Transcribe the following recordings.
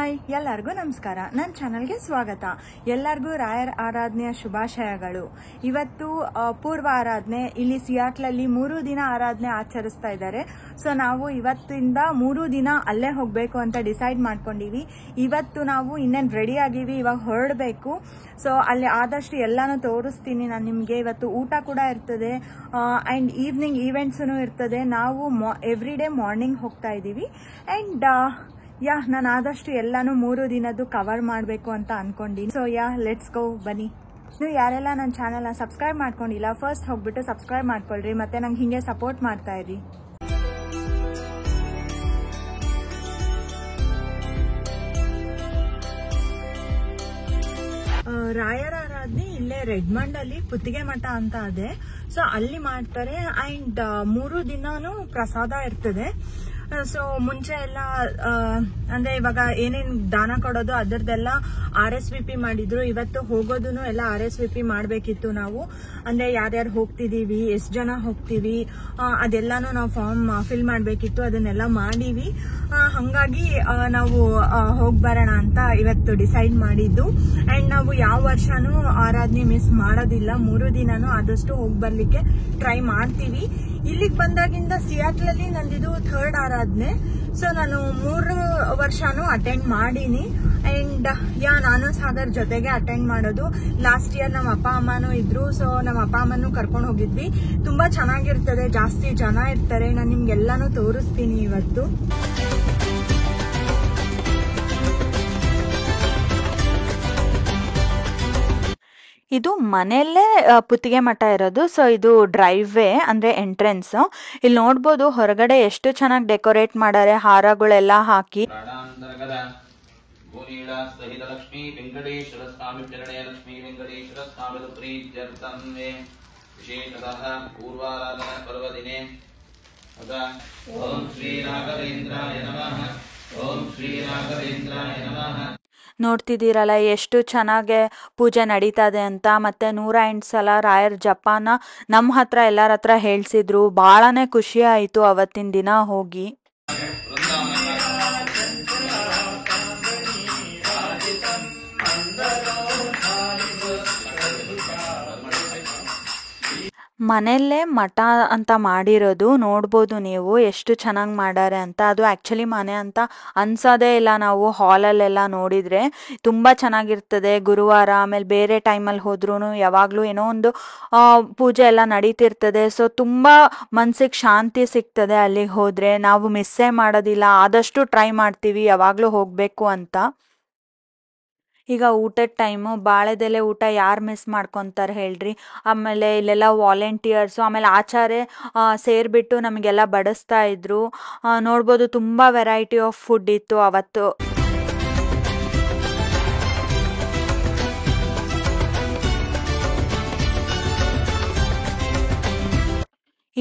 Hi ಎಲ್ಲರಿಗೂ ನಮಸ್ಕಾರ. ನನ್ನ ಚಾನಲ್ಗೆ ಸ್ವಾಗತ. ಎಲ್ಲರಿಗೂ ರಾಯರ್ ಆರಾಧನೆಯ ಶುಭಾಶಯಗಳು. ಇವತ್ತು ಪೂರ್ವ ಆರಾಧನೆ ಇಲ್ಲಿ ಸಿಯಾಟ್ಲಲ್ಲಿ 3 ದಿನ ಆರಾಧನೆ ಆಚರಿಸ್ತಾ ಇದ್ದಾರೆ. ಸೊ ನಾವು ಇವತ್ತಿಂದ 3 ದಿನ ಅಲ್ಲೇ ಹೋಗಬೇಕು ಅಂತ ಡಿಸೈಡ್ ಮಾಡ್ಕೊಂಡಿವಿ. ಇವತ್ತು ನಾವು ಇನ್ನೇನು ರೆಡಿ ಆಗಿವಿ, ಇವಾಗ ಹೊರಡಬೇಕು. ಸೊ ಅಲ್ಲಿ ಆದಷ್ಟು ಎಲ್ಲಾನು ತೋರಿಸ್ತೀನಿ ನಾನು ನಿಮಗೆ. ಇವತ್ತು ಊಟ ಕೂಡ ಇರ್ತದೆ ಆ್ಯಂಡ್ ಈವ್ನಿಂಗ್ ಈವೆಂಟ್ಸೂ ಇರ್ತದೆ. ನಾವು ಎವ್ರಿ ಡೇ ಮಾರ್ನಿಂಗ್ ಹೋಗ್ತಾ ಇದ್ದೀವಿ ಆ್ಯಂಡ್ ನಾನು ಆದಷ್ಟು ಎಲ್ಲಾನು 3 ದಿನದ್ದು ಕವರ್ ಮಾಡಬೇಕು ಅಂತ ಅನ್ಕೊಂಡಿನಿ. ಸೊ ಲೆಟ್ಸ್ ಗೋ, ಬನ್ನಿ. ನೀವು ಯಾರೆಲ್ಲ ನನ್ನ ಚಾನಲ್ನ ಸಬ್ಸ್ಕ್ರೈಬ್ ಮಾಡ್ಕೊಂಡಿಲ್ಲ, ಫಸ್ಟ್ ಹೋಗ್ಬಿಟ್ಟು ಸಬ್ಸ್ಕ್ರೈಬ್ ಮಾಡ್ಕೊಳ್ರಿ, ಮತ್ತೆ ನಂಗೆ ಹಿಂಗೆ ಸಪೋರ್ಟ್ ಮಾಡ್ತಾ ಇರಿ. ರಾಯರ ಆರಾಧನೆ ಇಲ್ಲೇ ರೆಡ್ಮಂಡ್ ಅಲ್ಲಿ ಪುತ್ತಿಗೆ ಮಠ ಅಂತ ಇದೆ. ಸೊ ಅಲ್ಲಿ ಮಾಡ್ತಾರೆ ಅಂಡ್ 3 ದಿನಾನು ಪ್ರಸಾದ ಇರ್ತದೆ. ಸೊ ಮುಂಚೆ ಎಲ್ಲ ಅಂದ್ರೆ ಇವಾಗ ಏನೇನ್ ದಾನ ಕೊಡೋದು ಅದರದೆಲ್ಲ RSVP ಮಾಡಿದ್ರು. ಇವತ್ತು ಹೋಗೋದನ್ನು ಎಲ್ಲ RSVP ಮಾಡ್ಬೇಕಿತ್ತು ನಾವು. ಅಂದ್ರೆ ಯಾರ್ಯಾರು ಹೋಗ್ತಿದೀವಿ, ಎಷ್ಟು ಜನ ಹೋಗ್ತೀವಿ, ಅದೆಲ್ಲಾನು ನಾವು ಫಾರ್ಮ್ ಫಿಲ್ ಮಾಡ್ಬೇಕಿತ್ತು. ಅದನ್ನೆಲ್ಲ ಮಾಡೀವಿ. ಹಂಗಾಗಿ ನಾವು ಹೋಗ್ ಬರೋಣ ಅಂತ ಇವತ್ತು ಡಿಸೈಡ್ ಮಾಡಿದ್ದು. ಅಂಡ್ ನಾವು ಯಾವ ವರ್ಷನೂ ಆರಾಧನೆ ಮಿಸ್ ಮಾಡೋದಿಲ್ಲ. 3 ದಿನಾನು ಆದಷ್ಟು ಹೋಗ್ ಬರ್ಲಿಕ್ಕೆ ಟ್ರೈ ಮಾಡ್ತೀವಿ. ಇಲ್ಲಿಗೆ ಬಂದಾಗಿಂದ ಸಿಯಾಟ್ಲಲ್ಲಿ ನಂದಿದು 3rd ಆರಾಧನೆ. ಸೊ ನಾನು 3 ವರ್ಷನೂ ಅಟೆಂಡ್ ಮಾಡೀನಿ ಅಂಡ್ ನಾನು ಸಾಗರ್ ಜೊತೆಗೆ ಅಟೆಂಡ್ ಮಾಡೋದು. ಲಾಸ್ಟ್ ಇಯರ್ ನಮ್ಮ ಅಪ್ಪ ಅಮ್ಮನೂ ಇದ್ರು. ಸೊ ನಮ್ಮ ಅಪ್ಪ ಅಮ್ಮನೂ ಕರ್ಕೊಂಡು ಹೋಗಿದ್ವಿ. ತುಂಬಾ ಚೆನ್ನಾಗಿರ್ತದೆ, ಜಾಸ್ತಿ ಜನ ಇರ್ತಾರೆ. ನಾನು ನಿಮ್ಗೆಲ್ಲಾನು ತೋರಿಸ್ತೀನಿ ಇವತ್ತು. ಇದು ಮನೆಯಲ್ಲೇ ಪುತ್ತಿಗೆ ಮಠ ಇರೋದು. ಸೊ ಇದು ಡ್ರೈವ್ ವೇ ಅಂದ್ರೆ ಎಂಟ್ರೆನ್ಸ್. ಇಲ್ಲಿ ನೋಡ್ಬೋದು ಹೊರಗಡೆ ಎಷ್ಟು ಚೆನ್ನಾಗಿ ಡೆಕೋರೇಟ್ ಮಾಡಾರೆ, ಹಾರಗಳೆಲ್ಲ ಹಾಕಿ. ನೋಡ್ತಿದ್ದೀರಲ್ಲ ಎಷ್ಟು ಚೆನ್ನಾಗಿ ಪೂಜೆ ನಡೀತಾ ಇದೆ ಅಂತ. ಮತ್ತೆ 108 ಸಲ ರಾಯರ್ ಜಪಾನ ನಮ್ಮ ಹತ್ರ ಎಲ್ಲರ ಹತ್ರ ಹೇಳ್ಸಿದ್ರು. ಬಹಳನೇ ಖುಷಿ ಆಯ್ತು ಅವತ್ತಿನ ದಿನ ಹೋಗಿ. ಮನೆಯಲ್ಲೇ ಮಠ ಅಂತ ಮಾಡಿರೋದು ನೋಡ್ಬೋದು ನೀವು ಎಷ್ಟು ಚೆನ್ನಾಗಿ ಮಾಡಾರೆ ಅಂತ. ಅದು ಆ್ಯಕ್ಚುಲಿ ಮನೆ ಅಂತ ಅನ್ಸೋದೇ ಇಲ್ಲ ನಾವು ಹಾಲಲ್ಲೆಲ್ಲ ನೋಡಿದರೆ. ತುಂಬ ಚೆನ್ನಾಗಿರ್ತದೆ. ಗುರುವಾರ ಆಮೇಲೆ ಬೇರೆ ಟೈಮಲ್ಲಿ ಹೋದ್ರೂ ಯಾವಾಗಲೂ ಏನೋ ಒಂದು ಪೂಜೆ ಎಲ್ಲ ನಡೀತಿರ್ತದೆ. ಸೊ ತುಂಬ ಮನ್ಸಿಗೆ ಶಾಂತಿ ಸಿಗ್ತದೆ ಅಲ್ಲಿಗೆ ಹೋದರೆ. ನಾವು ಮಿಸ್ಸೇ ಮಾಡೋದಿಲ್ಲ, ಆದಷ್ಟು ಟ್ರೈ ಮಾಡ್ತೀವಿ ಯಾವಾಗಲೂ ಹೋಗಬೇಕು ಅಂತ. ಈಗ ಊಟದ ಟೈಮು, ಬಾಳೆದೆಲೆ ಊಟ ಯಾರು ಮಿಸ್ ಮಾಡ್ಕೊತಾರೆ ಹೇಳ್ರಿ. ಆಮೇಲೆ ಇಲ್ಲೆಲ್ಲ ವಾಲಂಟಿಯರ್ಸು ಆಮೇಲೆ ಆಚಾರ್ಯ ಸೇರಿಬಿಟ್ಟು ನಮಗೆಲ್ಲ ಬಡಿಸ್ತಾ ಇದ್ರು. ನೋಡ್ಬೋದು ತುಂಬ ವೆರೈಟಿ ಆಫ್ ಫುಡ್ ಇತ್ತು ಅವತ್ತು.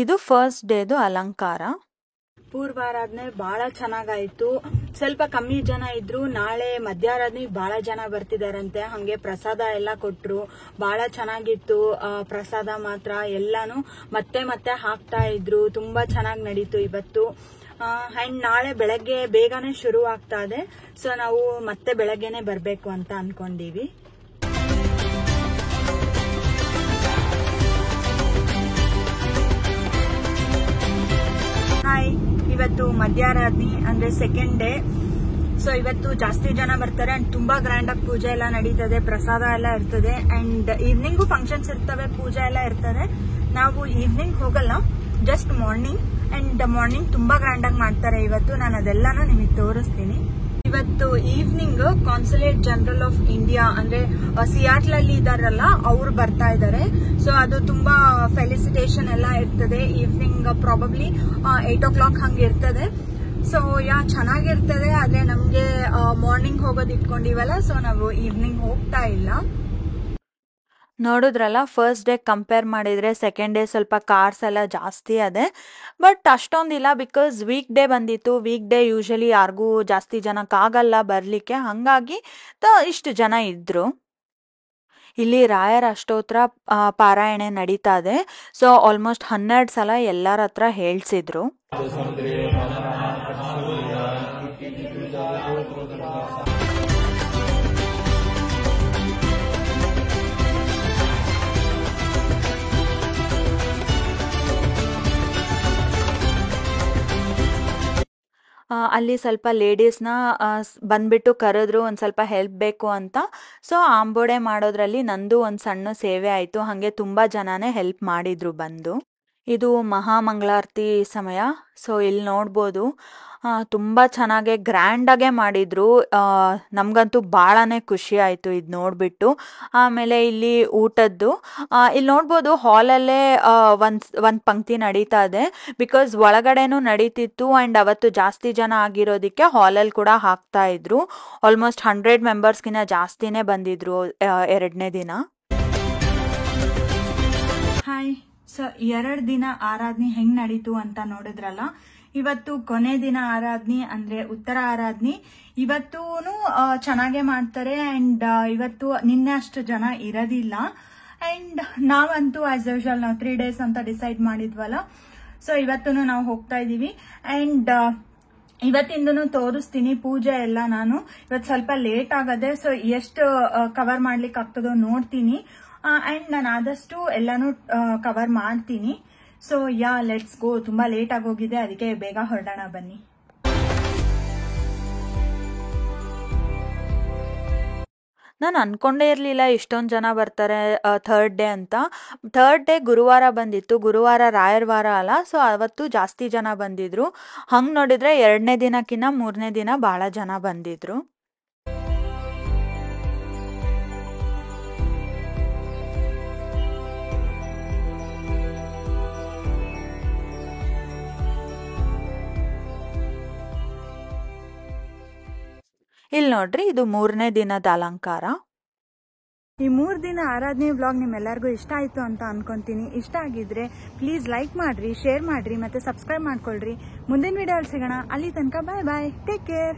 ಇದು ಫಸ್ಟ್ ಡೇದು ಅಲಂಕಾರ. ಪೂರ್ವಾರಾಧನೆ ಬಹಳ ಚೆನ್ನಾಗಾಯ್ತು. ಸ್ವಲ್ಪ ಕಮ್ಮಿ ಜನ ಇದ್ರು. ನಾಳೆ ಮಧ್ಯಾರಾಧನೆಗೆ ಬಹಳ ಜನ ಬರ್ತಿದಾರಂತೆ. ಹಂಗೆ ಪ್ರಸಾದ ಎಲ್ಲ ಕೊಟ್ರು. ಬಹಳ ಚೆನ್ನಾಗಿತ್ತು ಪ್ರಸಾದ ಮಾತ್ರ. ಎಲ್ಲಾನು ಮತ್ತೆ ಮತ್ತೆ ಹಾಕ್ತಾ ಇದ್ರು. ತುಂಬಾ ಚೆನ್ನಾಗಿ ನಡೀತು ಇವತ್ತು. ಅಂಡ್ ನಾಳೆ ಬೆಳಗ್ಗೆ ಬೇಗನೆ ಶುರು ಆಗ್ತಾ ಇದೆ. ಸೊ ನಾವು ಮತ್ತೆ ಬೆಳಗ್ಗೆನೆ ಬರ್ಬೇಕು ಅಂತ ಅನ್ಕೊಂಡಿವಿ. ಹಾಯ್, ಇವತ್ತು ಮಧ್ಯಾರಾಧನೆ ಅಂದ್ರೆ ಸೆಕೆಂಡ್ ಡೇ. ಸೊ ಇವತ್ತು ಜಾಸ್ತಿ ಜನ ಬರ್ತಾರೆ ಅಂಡ್ ತುಂಬಾ ಗ್ರ್ಯಾಂಡ್ ಆಗಿ ಪೂಜೆ ಎಲ್ಲ ನಡೀತದೆ, ಪ್ರಸಾದ ಎಲ್ಲ ಇರ್ತದೆ ಅಂಡ್ ಈವ್ನಿಂಗು ಫಂಕ್ಷನ್ಸ್ ಇರ್ತವೆ, ಪೂಜೆ ಎಲ್ಲ ಇರ್ತದೆ. ನಾವು ಈವ್ನಿಂಗ್ ಹೋಗಲ್ಲ, ಜಸ್ಟ್ ಮಾರ್ನಿಂಗ್. ಅಂಡ್ ಮಾರ್ನಿಂಗ್ ತುಂಬಾ ಗ್ರ್ಯಾಂಡ್ ಆಗಿ ಮಾಡ್ತಾರೆ ಇವತ್ತು. ನಾನು ಅದೆಲ್ಲಾನು ನಿಮಗೆ ತೋರಿಸ್ತೀನಿ. ಇವತ್ತು evening consulate general of India ಅಂದ್ರೆ ಸಿಯಾಟ್ಲ್ ಅಲ್ಲಿ ಇದಾರಲ್ಲ, ಅವ್ರು ಬರ್ತಾ ಇದಾರೆ. ಸೊ ಅದು ತುಂಬಾ ಫೆಲಿಸಿಟೇಷನ್ ಎಲ್ಲ ಇರ್ತದೆ. ಈವ್ನಿಂಗ್ ಪ್ರಾಬಬ್ಲಿ 8 o'clock ಹಂಗೆ ಇರ್ತದೆ. ಸೊ ಚೆನ್ನಾಗಿರ್ತದೆ. ಆದ್ರೆ ನಮ್ಗೆ ಮಾರ್ನಿಂಗ್ ಹೋಗೋದು ಇಟ್ಕೊಂಡಿವಲ್ಲ, ಸೊ ನಾವು ಈವ್ನಿಂಗ್ ಹೋಗ್ತಾ ಇಲ್ಲ. ನೋಡಿದ್ರಲ್ಲ, ಫಸ್ಟ್ ಡೇ ಕಂಪೇರ್ ಮಾಡಿದರೆ ಸೆಕೆಂಡ್ ಡೇ ಸ್ವಲ್ಪ ಕಾರ್ಸ್ ಎಲ್ಲ ಜಾಸ್ತಿ ಅದೇ, ಬಟ್ ಅಷ್ಟೊಂದಿಲ್ಲ. ಬಿಕಾಸ್ ವೀಕ್ ಡೇ ಬಂದಿತ್ತು. ವೀಕ್ ಡೇ ಯೂಶಲಿ ಯಾರಿಗೂ ಜಾಸ್ತಿ ಜನಕ್ಕಾಗಲ್ಲ ಬರಲಿಕ್ಕೆ, ಹಾಗಾಗಿ ಇಷ್ಟು ಜನ ಇದ್ರು. ಇಲ್ಲಿ ರಾಯರ ಅಷ್ಟೋತ್ರ ಪಾರಾಯಣೆ ನಡೀತಾ ಇದೆ. ಸೊ ಆಲ್ಮೋಸ್ಟ್ 12 ಸಲ ಎಲ್ಲರ ಹತ್ರ ಹೇಳ್ಸಿದ್ರು. ಅಲ್ಲಿ ಸ್ವಲ್ಪ ಲೇಡೀಸ್ನ ಬಂದ್ಬಿಟ್ಟು ಕರೆದ್ರು ಒಂದು ಸ್ವಲ್ಪ ಹೆಲ್ಪ್ ಬೇಕು ಅಂತ. ಸೊ ಆಂಬೋಡೆ ಮಾಡೋದ್ರಲ್ಲಿ ನಂದು ಒಂದು ಸಣ್ಣ ಸೇವೆ ಆಯಿತು. ಹಾಗೆ ತುಂಬ ಜನನೇ ಹೆಲ್ಪ್ ಮಾಡಿದ್ರು ಬಂದು. ಇದು ಮಹಾಮಂಗಳಾರತಿ ಸಮಯ. ಸೊ ಇಲ್ಲಿ ನೋಡ್ಬೋದು ತುಂಬ ಚೆನ್ನಾಗೆ ಗ್ರ್ಯಾಂಡಾಗೆ ಮಾಡಿದ್ರು. ನಮಗಂತೂ ಭಾಳನೇ ಖುಷಿ ಆಯಿತು ಇದು ನೋಡಿಬಿಟ್ಟು. ಆಮೇಲೆ ಇಲ್ಲಿ ಊಟದ್ದು ಇಲ್ಲಿ ನೋಡ್ಬೋದು ಹಾಲಲ್ಲೇ ಒಂದು ಪಂಕ್ತಿ ನಡೀತಾ ಇದೆ. ಬಿಕಾಸ್ ಒಳಗಡೆನೂ ನಡೀತಿತ್ತು ಆ್ಯಂಡ್ ಅವತ್ತು ಜಾಸ್ತಿ ಜನ ಆಗಿರೋದಕ್ಕೆ ಹಾಲಲ್ಲಿ ಕೂಡ ಹಾಕ್ತಾ ಇದ್ರು. ಆಲ್ಮೋಸ್ಟ್ 100 ಮೆಂಬರ್ಸ್ಗಿನ್ನ ಜಾಸ್ತಿನೇ ಬಂದಿದ್ರು ಎರಡನೇ ದಿನ. ಹಾಯ್. ಸೊ 2 ದಿನ ಆರಾಧನೆ ಹೆಂಗ್ ನಡೀತು ಅಂತ ನೋಡಿದ್ರಲ್ಲ. ಇವತ್ತು ಕೊನೆ ದಿನ ಆರಾಧನೆ ಅಂದ್ರೆ ಉತ್ತರ ಆರಾಧನೆ. ಇವತ್ತೂ ಚೆನ್ನಾಗೆ ಮಾಡ್ತಾರೆ ಅಂಡ್ ಇವತ್ತು ನಿನ್ನೆ ಅಷ್ಟು ಜನ ಇರೋದಿಲ್ಲ. ಅಂಡ್ ನಾವಂತೂ ಆಸ್ ಯೂಶುವಲ್ ನಾವು 3 days ಅಂತ ಡಿಸೈಡ್ ಮಾಡಿದ್ವಲ್ಲ. ಸೊ ಇವತ್ತೂ ನಾವು ಹೋಗ್ತಾ ಇದೀವಿ ಅಂಡ್ ಇವತ್ತಿಂದನೂ ತೋರಿಸ್ತೀನಿ ಪೂಜೆ ಎಲ್ಲ. ನಾನು ಇವತ್ತು ಸ್ವಲ್ಪ ಲೇಟ್ ಆಗದೆ, ಸೊ ಎಷ್ಟು ಕವರ್ ಮಾಡ್ಲಿಕ್ಕೆ ಆಗ್ತದೋ ನೋಡ್ತೀನಿ ಅಂಡ್ ನಾನು ಆದಷ್ಟು ಎಲ್ಲಾನು ಕವರ್ ಮಾಡ್ತೀನಿ. So let's go. ತುಂಬಾ ಲೇಟ್ ಆಗೋಗಿದೆ, ಅದಕ್ಕೆ ಬೇಗ ಹೊರಡೋಣ ಬನ್ನಿ. ನಾನು ಅನ್ಕೊಂಡೇ ಇರಲಿಲ್ಲ ಇಷ್ಟೊಂದು ಜನ ಬರ್ತಾರೆ ಥರ್ಡ್ ಡೇ ಅಂತ. ಥರ್ಡ್ ಡೇ ಗುರುವಾರ ಬಂದಿತ್ತು, ಗುರುವಾರ ರಾಯರ ವಾರ ಅಲ್ಲ. ಸೊ ಅವತ್ತು ಜಾಸ್ತಿ ಜನ ಬಂದಿದ್ರು. ಹಂಗೆ ನೋಡಿದ್ರೆ 2ನೇ ದಿನಕ್ಕಿಂತ 3ನೇ ದಿನ ಭಾಳ ಜನ ಬಂದಿದ್ರು. ಇಲ್ಲಿ ನೋಡ್ರಿ, ಇದು 3ನೇ ದಿನದ ಅಲಂಕಾರ. ಈ 3 ದಿನ ಆರಾಧನೆ ವ್ಲಾಗ್ ನಿಮ್ಮೆಲ್ಲರಿಗೂ ಇಷ್ಟ ಆಯ್ತು ಅಂತ ಅನ್ಕೊಂತೀನಿ. ಇಷ್ಟ ಆಗಿದ್ರೆ ಪ್ಲೀಸ್ ಲೈಕ್ ಮಾಡ್ರಿ, ಶೇರ್ ಮಾಡ್ರಿ, ಮತ್ತೆ ಸಬ್ಸ್ಕ್ರೈಬ್ ಮಾಡ್ಕೊಳ್ರಿ. ಮುಂದಿನ ವಿಡಿಯೋ ಸಿಗೋಣ. ಅಲ್ಲಿ ತನಕ ಬಾಯ್ ಬಾಯ್, ಟೇಕ್ ಕೇರ್.